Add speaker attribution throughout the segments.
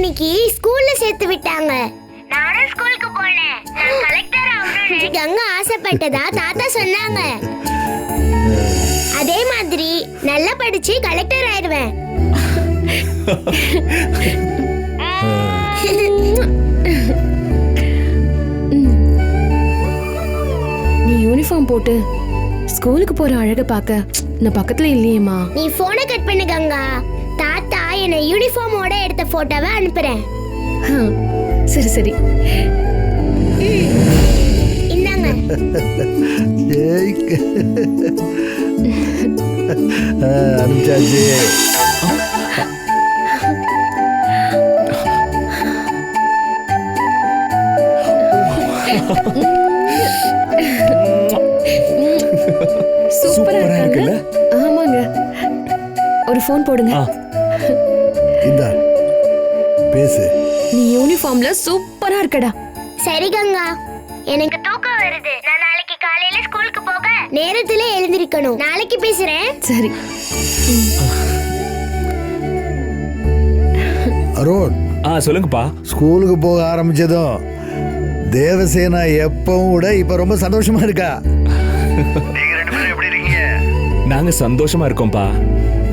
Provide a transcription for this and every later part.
Speaker 1: இன்னைக்கு ஸ்கூல்ல சேர்த்து விட்டாங்க. நானும் ஸ்கூலுக்கு போனேன். நான் கலெக்டர் ஆகணும்னு கங்கா ஆசைப்பட்டதா தாத்தா சொன்னாங்க. அதே மாதிரி நல்லா படிச்சு கலெக்டர் ஆயிடுவேன்.
Speaker 2: நீ யூனிஃபார்ம் போட்டு ஸ்கூலுக்கு போற அழக பார்க்க நான் பக்கத்துல இல்லையேம்மா.
Speaker 1: நீ போனை கட் பண்ணு கங்கா. தாத்தா என்ன யூனிஃபார்மோட எடுத்த போட்டோவை அனுப்புறேன்.
Speaker 2: சரி சரி
Speaker 1: இந்தாங்க.
Speaker 3: அனுப்பிச்சாச்சு.
Speaker 2: சூப்பரா இருக்குல்ல? ஆமாங்க. ஒரு ஃபோன் போடுங்க.
Speaker 3: இந்தா பேசு.
Speaker 2: நீ யூனிஃபார்ம்ல சூப்பரா இருக்கடா.
Speaker 1: சரி கங்கா, எனக்கு தூக்கம் வருது. நான் நாளைக்கு காலையில ஸ்கூலுக்கு போக நேரத்துல எழுந்திருக்கணும். நாளைக்கு பேசுறேன்.
Speaker 2: சரி.
Speaker 3: அருண்,
Speaker 4: சொல்லுங்கப்பா.
Speaker 3: ஸ்கூலுக்கு போக ஆரம்பிச்சதும் தேவசேனா எப்பவும் விட இப்ப ரொம்ப சந்தோஷமா இருக்கா. நீங்க ரெண்டு பேரும் எப்படி இருக்கீங்க?
Speaker 4: நாங்க சந்தோஷமா இருக்கோம்ப்பா.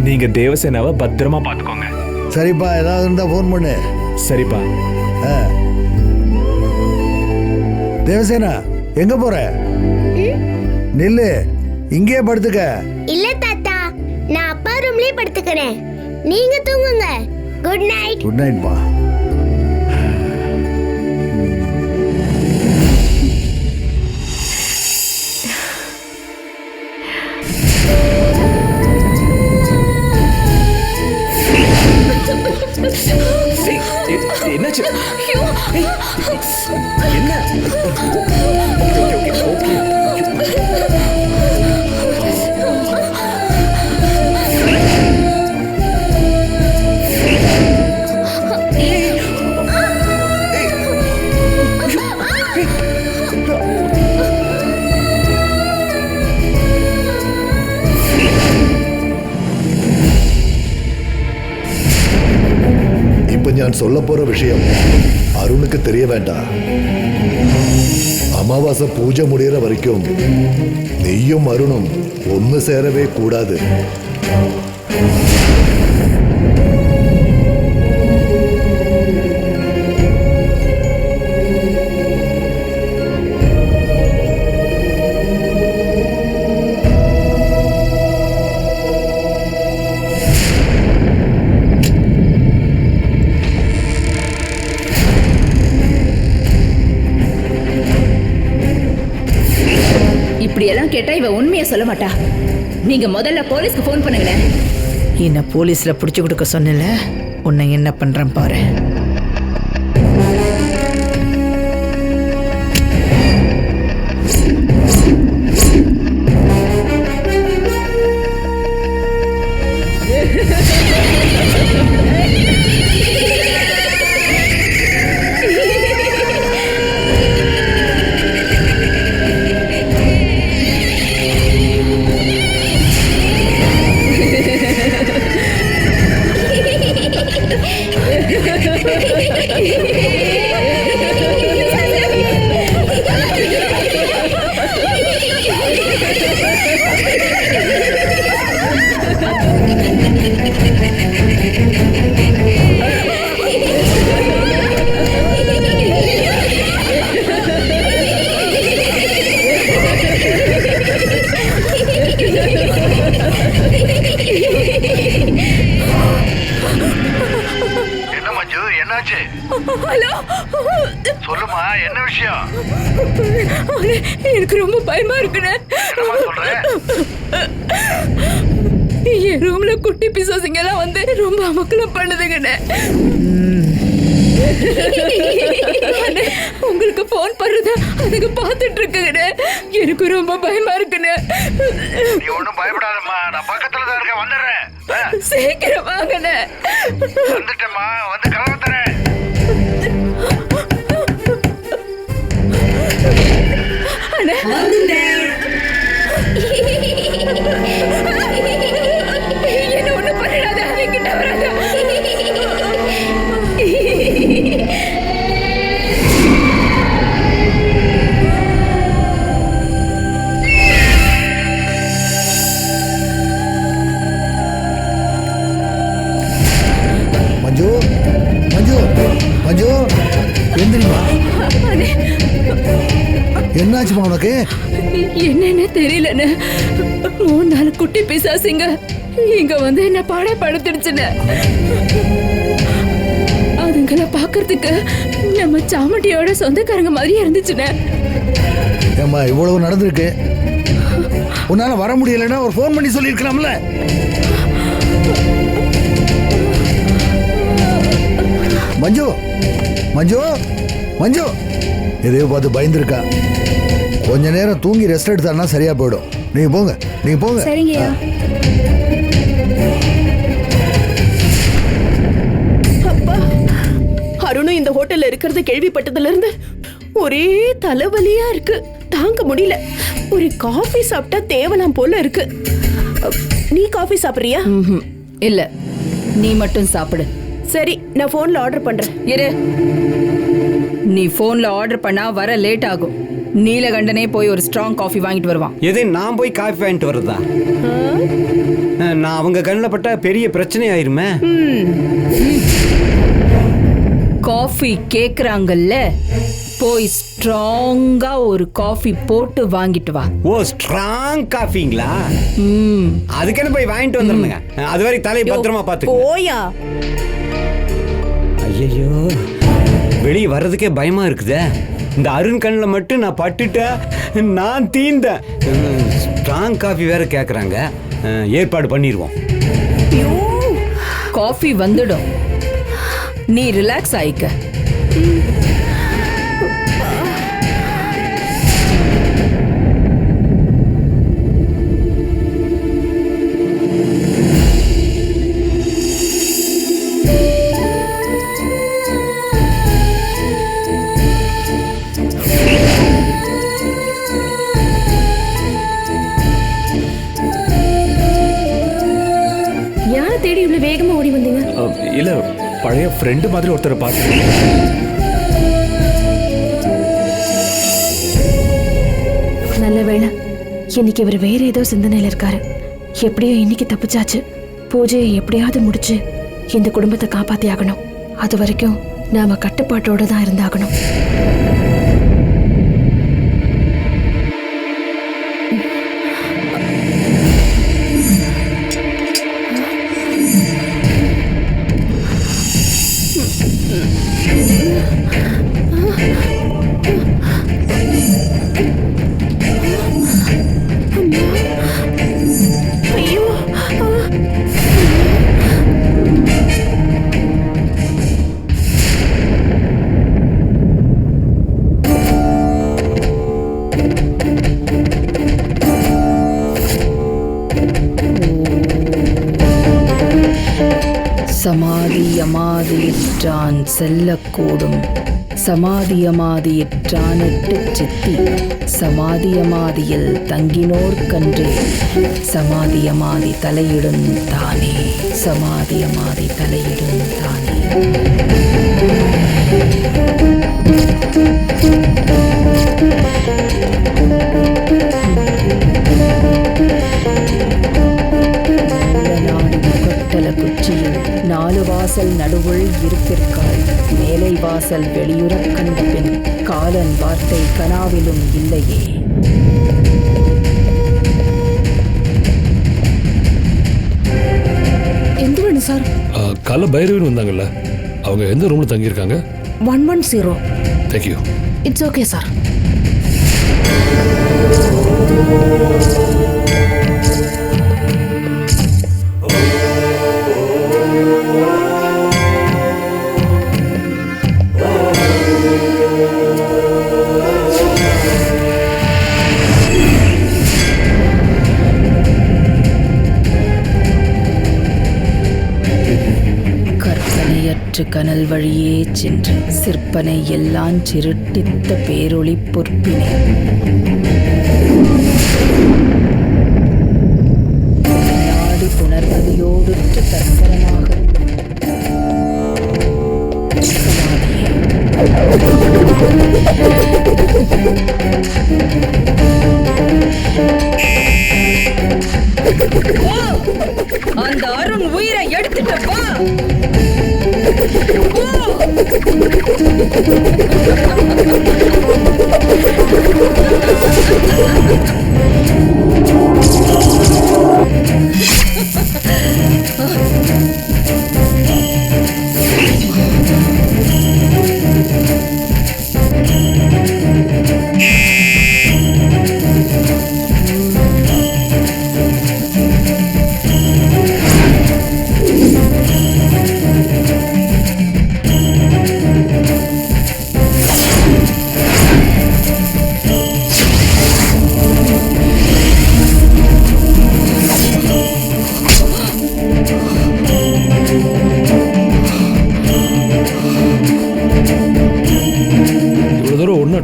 Speaker 4: நீங்க தேவசேனாவை பத்திரமா பாத்துக்கோங்க.
Speaker 3: சரிப்பா, ஏதாவது இருந்தா போன் பண்ணு.
Speaker 4: சரிப்பா.
Speaker 3: தேவசேனா, எங்க போற? நில்லு, இங்கே படுத்துக்க.
Speaker 1: இல்ல தாத்தா, நான் அப்பா ரூம்லயே படுத்துக்கிறேன். நீங்க தூங்குங்க. Good night.
Speaker 3: குட் நைட் பா.
Speaker 4: என்னாச்சு? என்ன?
Speaker 5: இப்ப நான் சொல்ல போற விஷயம் அருணுக்கு தெரிய வேண்டாம். அமாவாசை பூஜை முடிகிற வரைக்கும் நீயும் அருணும் ஒன்னு சேரவே கூடாது.
Speaker 6: இப்படியெல்லாம் கேட்டா இவ உண்மையை சொல்ல மாட்டா. நீங்க முதல்ல போலீஸ்க்கு போன் பண்ணுங்க.
Speaker 7: என்ன போலீஸ்ல புடிச்சு கொடுக்க சொன்னல, உன்னை என்ன பண்றேன் பாரு.
Speaker 3: சொல்லுமா, என்ன விஷயம்?
Speaker 6: எனக்கு ரொம்ப பயமா இருக்குண்ணே. என் ரூம்ல குட்டி பிசாசுங்க எல்லாம் வந்து ரொம்ப அமக்கலம் பண்ணுதுங்கண்ணே. உங்களுக்கு போன் பண்றத அதுக்கு பாத்துட்டு இருக்குங்கண்ணே. எனக்கு ரொம்ப பயமா இருக்குண்ணே.
Speaker 3: நீ ஒண்ணும் பயப்படாதம்மா, நான் பக்கத்துல தான் இருக்கேன், வந்துடுறேன்.
Speaker 6: சீக்கிரம் வாங்கண்ணே.
Speaker 3: வந்துட்டேம்மா, வந்து கதவை தரேன்.
Speaker 6: என்ன ஒண்ணு பண்ணிடாத, என்கிட்ட வராத.
Speaker 3: மஞ்சு மஞ்சு எந்திரிமா. என்னாச்சுமா உனக்கு?
Speaker 6: என்னன்னு தெரியலன்னு 3-4 குட்டி பிசாசுங்க இங்க வந்து என்ன பாடப்படுத்திடுச்சுன்னு. அதுங்களை பாக்குறதுக்கு நம்ம சாமட்டியோட சொந்தக்காரங்க மாதிரி இருந்துச்சுன்னு.
Speaker 3: ஏம்மா இவ்வளவு நடந்திருக்கு, உன்னால வர முடியலன்னா ஒரு ஃபோன் பண்ணி சொல்லியிருக்கலாம்ல. மஞ்சு மஞ்சு மஞ்சு எதையோ பார்த்து பயந்துருக்கா. கொஞ்ச நேரம் தூங்கி ரெஸ்ட் எடுத்தான்னா சரியா போயிடும். நீங்க போங்க, நீங்க போங்க.
Speaker 1: சரிங்கய்யா.
Speaker 8: அப்பா, அருணும் இந்த ஹோட்டல்ல இருக்கிறது கேள்விப்பட்டதுல இருந்து ஒரே தலைவலியா இருக்கு, தாங்க முடியல. ஒரு காஃபி சாப்பிட்டா தேவலாம் போல இருக்கு. நீ காஃபி சாப்பிடுறியா?
Speaker 6: இல்ல, நீ மட்டும் சாப்பிடு.
Speaker 8: சரி, நான் போன்ல ஆர்டர் பண்றேன்.
Speaker 6: இரு, நீ போன்ல ஆர்டர் பண்ணா வர லேட் ஆகும். நீலகண்டனே போய் ஒரு ஸ்ட்ராங் காஃபி வாங்கிட்டு வருவான்.
Speaker 9: எது நான் போய் காஃபி வாங்கிட்டு வர்றதா? நான் அவங்க கண்ணில் பட்டா பெரிய பிரச்சனை ஆயிருமே.
Speaker 6: காஃபி கேக்குறாங்கல்ல, போய் ஸ்ட்ராங்கா ஒரு காஃபி போட்டு வாங்கிட்டு வா.
Speaker 9: ஓ, ஸ்ட்ராங் காஃபிங்களா? அதுக்குன்னு போய் வாங்கிட்டு வந்துருங்க. அது வரைக்கும் தலையை பத்திரமா பார்த்து.
Speaker 8: போயா.
Speaker 9: ஐயோ, வெளியே வர்றதுக்கே பயமா இருக்குதே. இந்த அருண் கண்ணில் மட்டும் நான் பட்டுட்டேன், நான் தீந்தேன். ஸ்ட்ராங் காஃபி வேற கேட்குறாங்க. ஏற்பாடு பண்ணிடுவோம்.
Speaker 6: காஃபி வந்துடும், நீ ரிலாக்ஸ் ஆயிக்க.
Speaker 2: யாரை தேடி இவ்வளவு வேகமா ஓடி வந்தீங்க?
Speaker 4: இல்ல, பழைய ஃப்ரெண்டு மாதிரி ஒருத்தரை பார்த்து.
Speaker 2: நல்ல வேளை, இன்னைக்கு இவர் வேற ஏதோ சிந்தனையில இருக்காரு. எப்படியோ இன்னைக்கு தப்பிச்சாச்சு. பூஜையை எப்படியாவது முடிச்சு இந்த குடும்பத்தை காப்பாத்தி ஆகணும். அது வரைக்கும் நாம கட்டுப்பாட்டோட தான் இருந்தாகணும்.
Speaker 8: ஐயோ,
Speaker 6: சமாதியமாதியிற்றான் செல்லக்கூடும், சமாதியமாதியிற்றானிட்டு சித்தி, சமாதியமாதியில் தங்கினோர்க்கன்றே, சமாதியமாதி தலையிடும் தானே, சமாதியமாதி தலையிடும் தானே. குச்சியில் 4 வாசல் நடுவுள் இருப்பிற்காள், மேலை வாசல் வெளியுறக் கண்ட பின் காலன் வார்த்தை கனாவிலும் இல்லையே.
Speaker 2: எந்த வேணும் சார்?
Speaker 10: கால பைரவன் வந்தாங்கல்ல, அவங்க எந்த ரூம்ல தங்கியிருக்காங்க?
Speaker 2: 110.
Speaker 10: தேங்க்யூ.
Speaker 2: It's okay sir.
Speaker 6: கற்பனையற்று கனல் வழியே சென்று சிற்பனை எல்லாம் சிருட்டித்த பேரொளி பொற்பினை, நாடி புணர்வதியோடுற்று தற்பரமாக அந்த அருண் உயிரை எடுத்துட்டு வா.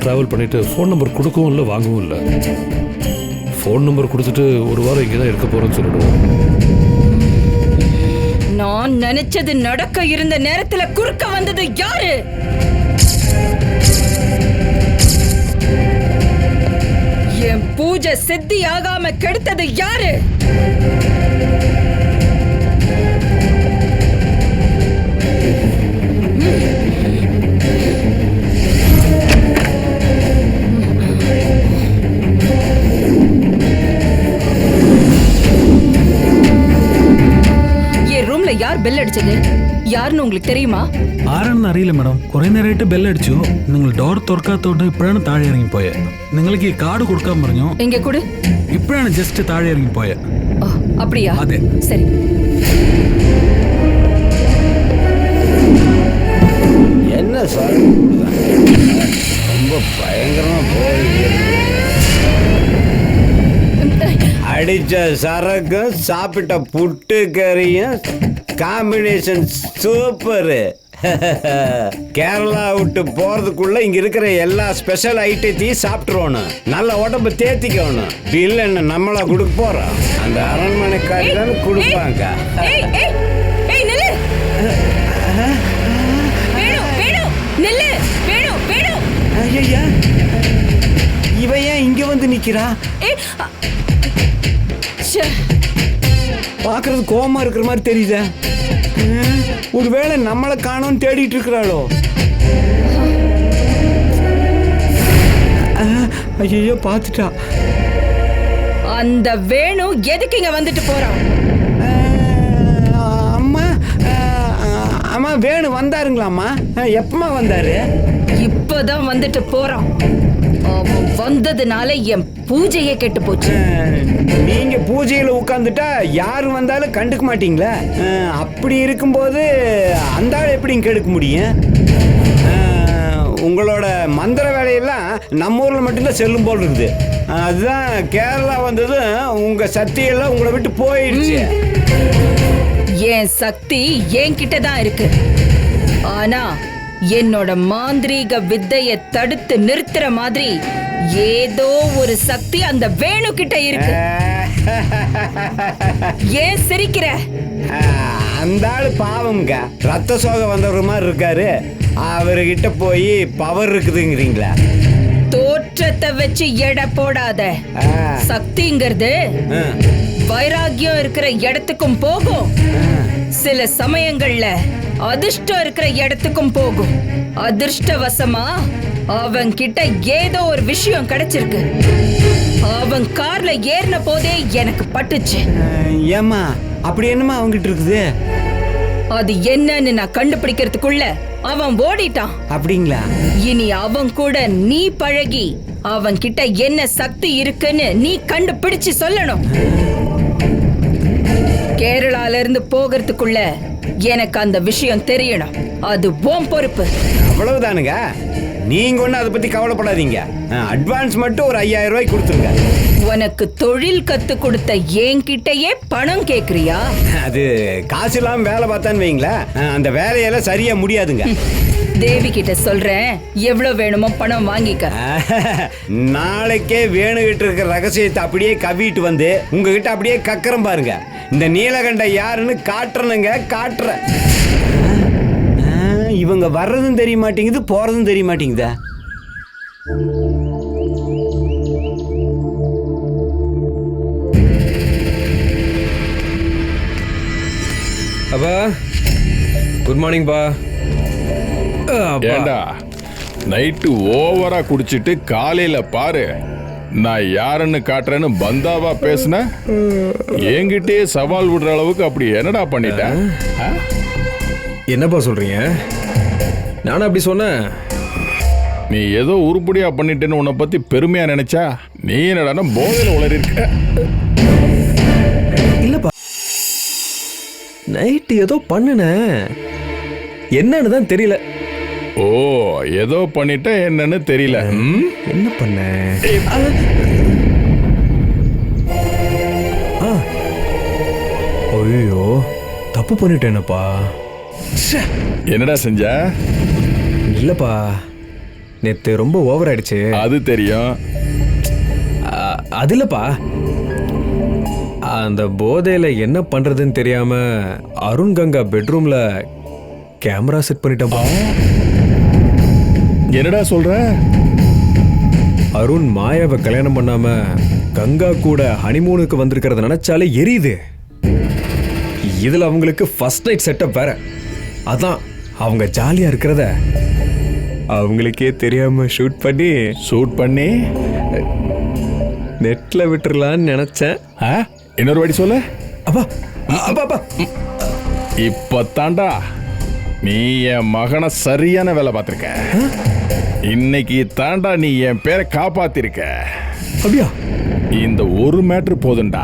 Speaker 10: ட்ராவல் பண்ணிட்டு ஃபோன் நம்பர் கொடுக்கவும் இல்லை வாங்கவும் இல்லை. ஃபோன் நம்பர் கொடுத்துட்டு ஒரு வாரம் இங்கே தான் இருக்க போறேன்னு சொல்லிடுவோம்.
Speaker 6: நான் நினைச்சது நடக்க இருந்த நேரத்துல குறுக்க வந்தது யாரு? என் பூஜை சித்தி ஆகாம கெடுத்தது யாரு? யார் பெல் அடிச்சது? யாருன்னு உங்களுக்கு தெரியுமா?
Speaker 11: ആരാണെന്ന് അറിയില്ല മാഡം. കുറെ നേരമായിട്ട് ബെല്ലടിച്ചു. നിങ്ങൾ ഡോർ തുറക്കാത്തോണ്ട് ഇപ്പോഴാണ് താഴെ ഇറങ്ങി പോയത്. നിങ്ങൾക്ക് ഈ കാർഡ് കൊടുക്കാൻ പറഞ്ഞു.
Speaker 6: എങ്കിൽ കൂടെ
Speaker 11: ഇപ്പോഴാണ് ജസ്റ്റ് താഴെ ഇറങ്ങി പോയത്.
Speaker 6: அப்படியா?
Speaker 11: അതെ.
Speaker 6: சரி.
Speaker 9: என்ன சார் ரொம்ப பயங்கரமா போகுது. அடிச்ச சரக்கும் சாப்பிட்ட புட்டு கறியும் காம்பினேஷன் சூப்பரு. கேரளா விட்டு போறதுக்குள்ள இங்க இருக்கிற எல்லா ஸ்பெஷல் ஐட்டத்தையும் சாப்பிட்டுருவோம். நல்ல உடம்பு தேத்திக்கணும். இல்லைன்னு நம்மளா கொடுக்க போறோம். அந்த அரண்மனைக்காரி தான் கொடுப்பாங்க. இவன் ஏன் இங்க வந்து நிக்கிறா? பாக்குறது கோவமா இருக்கிற மாதிரி தெரியுதா? ஒருவேளை நம்மளை காணோன்னு தேடிட்டு இருக்கிறாளோ? ஐயோ பாத்துட்டா.
Speaker 6: அந்த வேணு எதுக்கு இங்க வந்துட்டு போறான்?
Speaker 9: அம்மா அம்மா வேணு வந்தாருங்களாம்மா? எப்பமா வந்தாரு?
Speaker 6: இப்பதான் வந்துட்டு போறான். அவன் வந்ததுனால என் பூஜையே கெட்டு போச்சு.
Speaker 9: நீங்க பூஜையில உட்கார்ந்துட்டா யாரு வந்தாலும் கண்டுக்க மாட்டீங்களா? அப்படி இருக்கும்போது அந்த ஆள் எப்படி கெடுக்க முடியும்? உங்களோட மந்திர வேலையெல்லாம் நம்ம ஊர்ல மட்டும்தான் செல்லும் போல் இருக்குது. அதுதான் கேரளா வந்தது உங்க சக்தியெல்லாம் உங்களை விட்டு போயிடுச்சு.
Speaker 6: என் சக்தி என்கிட்ட தான் இருக்கு. ஆனா என்னோட மாந்திரீக வித்தையை தடுத்து நிறுத்துற மாதிரி ஏதோ ஒரு சக்தி அந்த வேணு கிட்ட இருக்கு. ஏன் சிரிக்கிற?
Speaker 9: அந்த ஆளு பாவம்ங்க, ரத்த சோகை வந்தவர் மாதிரி இருக்காரு. அவர்கிட்ட போய் பவர் இருக்குதுங்கிறீங்களா?
Speaker 6: தோற்றத்தை வச்சு எடை போடாத. சக்திங்கிறது வைராகியம் இருக்கிற இடத்துக்கும் போகும், சில சமயங்கள்ல அதிர்ஷ்டம் இருக்கிற இடத்துக்கும் போகும். அதிர்ஷ்டவசமா அவன் கிட்ட ஏதோ ஒரு விஷயம் கிடைச்சிருக்கு. அவன் கார்ல ஏறின போதே எனக்கு பட்டுச்சு.
Speaker 9: ஏமா அப்படி என்னமா அவங்கிட்ட இருக்குது?
Speaker 6: அது என்னன்னு நான் கண்டுபிடிக்கிறதுக்குள்ள அவன் ஓடிட்டான்.
Speaker 9: அப்படிங்களா?
Speaker 6: இனி அவன் கூட நீ பழகி அவன் கிட்ட என்ன சக்தி இருக்குன்னு நீ கண்டுபிடிச்சு சொல்லணும். கேரளால இருந்து போகிறதுக்குள்ள எனக்கு அந்த விஷயம் தெரியணும். அது உன் பொறுப்பு.
Speaker 9: அவ்வளவுதானுங்க. நீங்க ஒண்ணு அதை பத்தி கவலைப்படாதீங்க. அட்வான்ஸ் மட்டும் ஒரு 5000 ரூபாய் கொடுத்துருங்க.
Speaker 6: உனக்கு தொழில் கத்து கொடுத்த என்கிட்டயே பணம் கேக்குறியா?
Speaker 9: அது காசு இல்லாம வேலை பார்த்தான்னு வைங்களா, அந்த வேலையெல்லாம் சரியா முடியாதுங்க.
Speaker 6: தேவி கிட்ட சொல்றேன், எவ்வளவு வேணுமோ பணம் வாங்கிக்க.
Speaker 9: நாளைக்கே வேணுகிட்டு இருக்கிற ரகசியத்தை அப்படியே கவிட்டு வந்து உங்ககிட்ட அப்படியே கக்கறம் பாருங்க. இந்த நீலகண்ட யாருன்னு காட்டுறனுங்க, காட்டுற. இவங்க வர்றதும் தெரிய மாட்டேங்குது, போறதும் தெரிய மாட்டேங்குதா?
Speaker 12: அப்பா குட் மார்னிங் பா.
Speaker 10: ஏண்டா
Speaker 12: நைட்டு ஓவரா குடிச்சிட்டு காலையில பாரு நான் யாருன்னு காட்டுறேன்னு பந்தாவா பேசுன என்கிட்டயே சவால் விடுற அளவுக்கு அப்படி என்னடா பண்ணிட்டேன்?
Speaker 13: என்னப்பா சொல்றீங்க? நானும் அப்படி சொன்னேன்.
Speaker 12: நீ ஏதோ உருப்படியா பண்ணிட்டேன்னு உன்னை பத்தி பெருமையா நினைச்சா நீ என்னடா போதையில உளறி இருக்க.
Speaker 13: இல்லப்பா, நைட்டு ஏதோ பண்ணுனேன், என்னன்னு தான் தெரியல.
Speaker 12: ஓ, ஏதோ பண்ணிட்ட என்னன்னு தெரியல.
Speaker 13: என்ன பண்ண? ஐயோ, தப்பு பண்ணிட்டேனப்பா.
Speaker 12: என்னடா செஞ்ச?
Speaker 13: இல்லப்பா, நேத்து ரொம்ப ஓவர் ஆயிடுச்சு.
Speaker 12: அது தெரியும்.
Speaker 13: அது இல்லப்பா, அந்த போதையில என்ன பண்றதுன்னு தெரியாம அருண் கங்கா பெட்ரூம்ல கேமரா செட் பண்ணிட்டப்பா.
Speaker 12: என்னடா சொல்ற?
Speaker 13: அருண் மாயாவை கல்யாணம் பண்ணாம கங்கா கூட ஹனிமூனுக்கு வந்திருக்கிறத நினைச்சாலே எரியுது. இதுல அவங்களுக்கு ஃபர்ஸ்ட் நைட் செட்டப் வேற. அதான் அவங்க ஜாலியா இருக்கிறத அவங்களுக்கே தெரியாம ஷூட் பண்ணி நெட்ல விட்டுறலான்னு நினைச்சேன்.
Speaker 12: இன்னொரு வாட்டி சொல்லு.
Speaker 13: அப்பா அப்பா அப்பா,
Speaker 12: இப்ப தாண்டா நீ என் மகனை சரியான வேலை பார்த்திருக்க. இன்னைக்கு தாண்டா நீ என் பேரை காப்பாத்திருக்க.
Speaker 13: அப்படியா?
Speaker 12: இந்த ஒரு மேட்ரு போதுண்டா.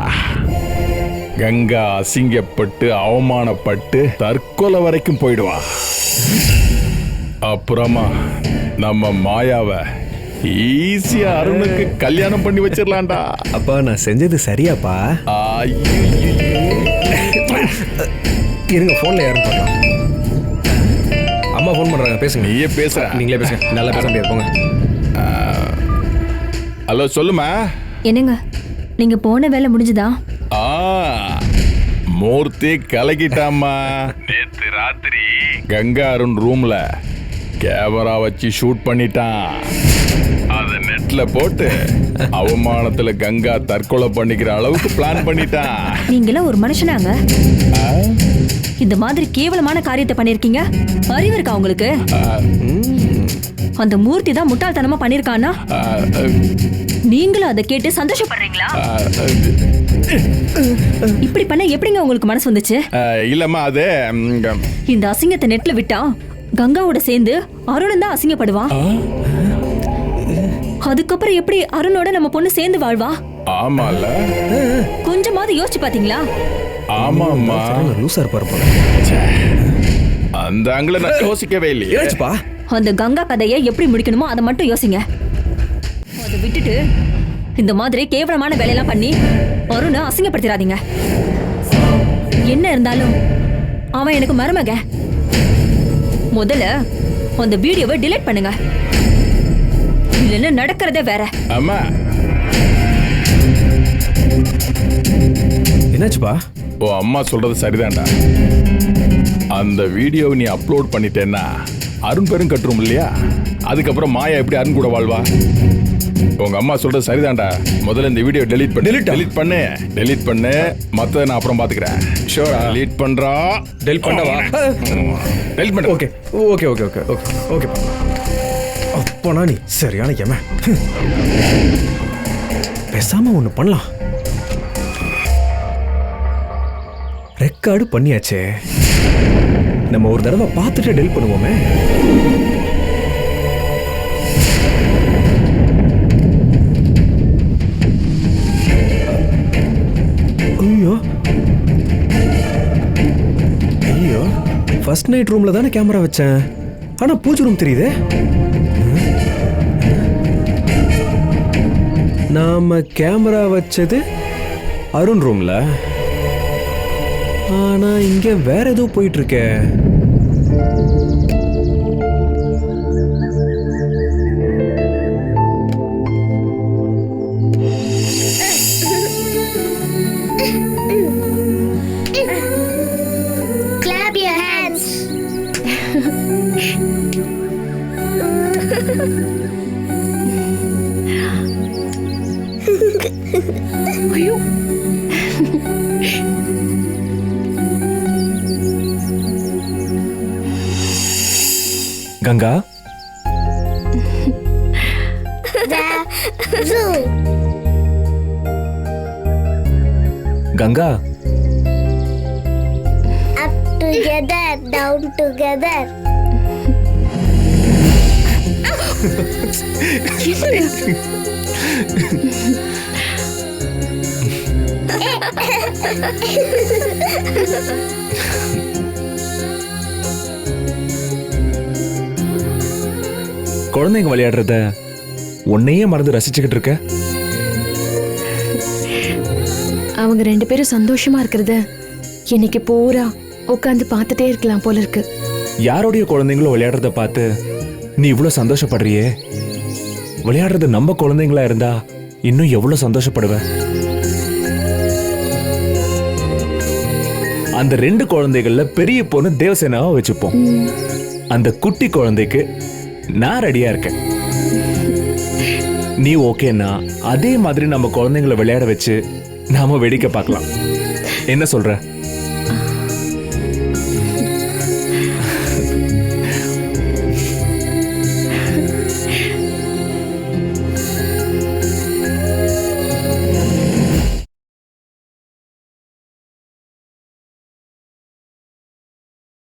Speaker 12: கங்கா அசிங்கப்பட்டு அவமானப்பட்டு தற்கொலை வரைக்கும் போயிடுவா. அப்புறமா நம்ம மாயாவை ஈஸியா அருணுக்கு கல்யாணம் பண்ணி வச்சிடலாம்டா.
Speaker 13: அப்பா, நான் செஞ்சது சரியாப்பா? இருங்க, போன்ல யாரும் பண்ணலாம். அம்மா போன் பண்றாங்க, பேசுங்க.
Speaker 12: நீயே பேச.
Speaker 13: நீங்களே பேசுங்க, நல்லா பேச முடியாது, போங்க.
Speaker 12: ஹலோ, சொல்லுமா.
Speaker 2: என்னங்க, நீங்க போன வேலை முடிஞ்சுதா?
Speaker 12: மூர்த்தி கலக்கிட்டாமா. நேத்து ராத்திரி கங்கா அருண் ரூம்ல கேமரா வச்சு ஷூட் பண்ணிட்டான். அத நெட்ல போட்டு அவமானத்துல கங்கா தற்கொலை பண்ணிக்கிற அளவுக்கு பிளான் பண்ணிட்டான்.
Speaker 2: நீங்களாம் ஒரு மனுஷனாங்க? இந்த மாதிரி கேவலமான காரியத்தை பண்ணிருக்கீங்க. அறிவு இருக்கா உங்களுக்கு? அந்த மூர்த்தி தான் முட்டாள்தனமா பண்ணிருக்கானா? நீங்களும் அதை கேட்டு சந்தோஷப்படுறீங்களா? இப்படி பண்ண எப்படிங்க உங்களுக்கு மனசு வந்துச்சு?
Speaker 12: இல்லம்மா, அது
Speaker 2: இந்த அசிங்கத்தை நெட்ல விட்டா கங்காவோட சேர்ந்து அருணன் தான் அசிங்கப்படுவான். அதுக்கப்புறம் எப்படி அருணோட நம்ம பொண்ணு சேர்ந்து வாழ்வா?
Speaker 12: ஆமால,
Speaker 2: கொஞ்சமாவது யோசிச்சு பாத்தீங்களா?
Speaker 12: ஆமாம்மா,
Speaker 13: லூசா இருப்பாரு.
Speaker 12: அந்த ஆங்கில நான் யோசிக்கவே இல்லையே.
Speaker 2: அந்த கங்கா கதையை எப்படி முடிக்கணுமோ அதை மட்டும் யோசிங்க. அதை விட்டுட்டு இந்த மாதிரி கேவலமான வேலையெல்லாம் பண்ணி அருணை அசிங்கப்படுத்திடாதீங்க. என்ன இருந்தாலும் அவன் எனக்கு மருமக. முதல்ல அந்த வீடியோவை டிலீட் பண்ணுங்க, இல்லைன்னா நடக்கிறதே வேற.
Speaker 12: அம்மா,
Speaker 13: என்னாச்சுப்பா?
Speaker 12: ஓ, அம்மா சொல்றது சரிதான்டா. அந்த வீடியோவை நீ அப்லோட் பண்ணிட்டேன்னா அருண் பெரும் கட்டுரும் இல்லையா? அதுக்கப்புறம் மாயா எப்படி அருண் கூட வாழ்வா? உங்க அம்மா சொல்றது சரிதான்டா. முதல்ல இந்த வீடியோ டெலீட் பண்ணு. மத்தத நான் அப்புறம் பாத்துக்கிறேன். ஷூரா? டெலீட் பண்றா.
Speaker 13: டெலீட் பண்ணவா?
Speaker 12: டெலீட் பண்ணு.
Speaker 13: Okay okay okay okay okay okay. அப்போனா நீ சரியான ஏமா. பேசாம ஒண்ணு பண்ணலாம். ரெக்கார்டு பண்ணியாச்சே, நம்ம ஒரு தடவை பார்த்துட்டு டெலிட் பண்ணுவோமே. ஐயோ, ஃபர்ஸ்ட் நைட் ரூம்ல தானே கேமரா வச்சேன், ஆனா பூஜை ரூம் தெரியுதே. நாம கேமரா வச்சது அருண் ரூம்ல, ஆனா இங்க வேற ஏதோ போயிட்டு இருக்கே.
Speaker 1: Clap your hands.
Speaker 8: ஐயோ,
Speaker 4: Ganga, Ganga
Speaker 1: Up together, down together.
Speaker 4: குழந்தைங்க விளையாடுறத உன்னையே மறந்து ரசிச்சுக்கிட்டு இருக்க.
Speaker 2: அவங்க 2 பேரும் சந்தோஷமா இருக்கிறத இன்னைக்கு பூரா உட்காந்து பார்த்துட்டே இருக்கலாம் போல இருக்கு.
Speaker 4: யாரோடைய குழந்தைங்களும் விளையாடுறத பார்த்து நீ இவ்வளவு சந்தோஷப்படுறியே, விளையாடுறது நம்ம குழந்தைங்களா இருந்தா இன்னும் எவ்வளவு சந்தோஷப்படுவ. அந்த 2 குழந்தைகள்ல பெரிய பொண்ணு தேவசேனாவை வச்சுப்போம். அந்த குட்டி குழந்தைக்கு நான் ரெடியா இருக்கேன். நீ ஓகேன்னா அதே மாதிரி நம்ம குழந்தைங்களை விளையாட வச்சு நாம வேடிக்கை பார்க்கலாம். என்ன சொல்ற?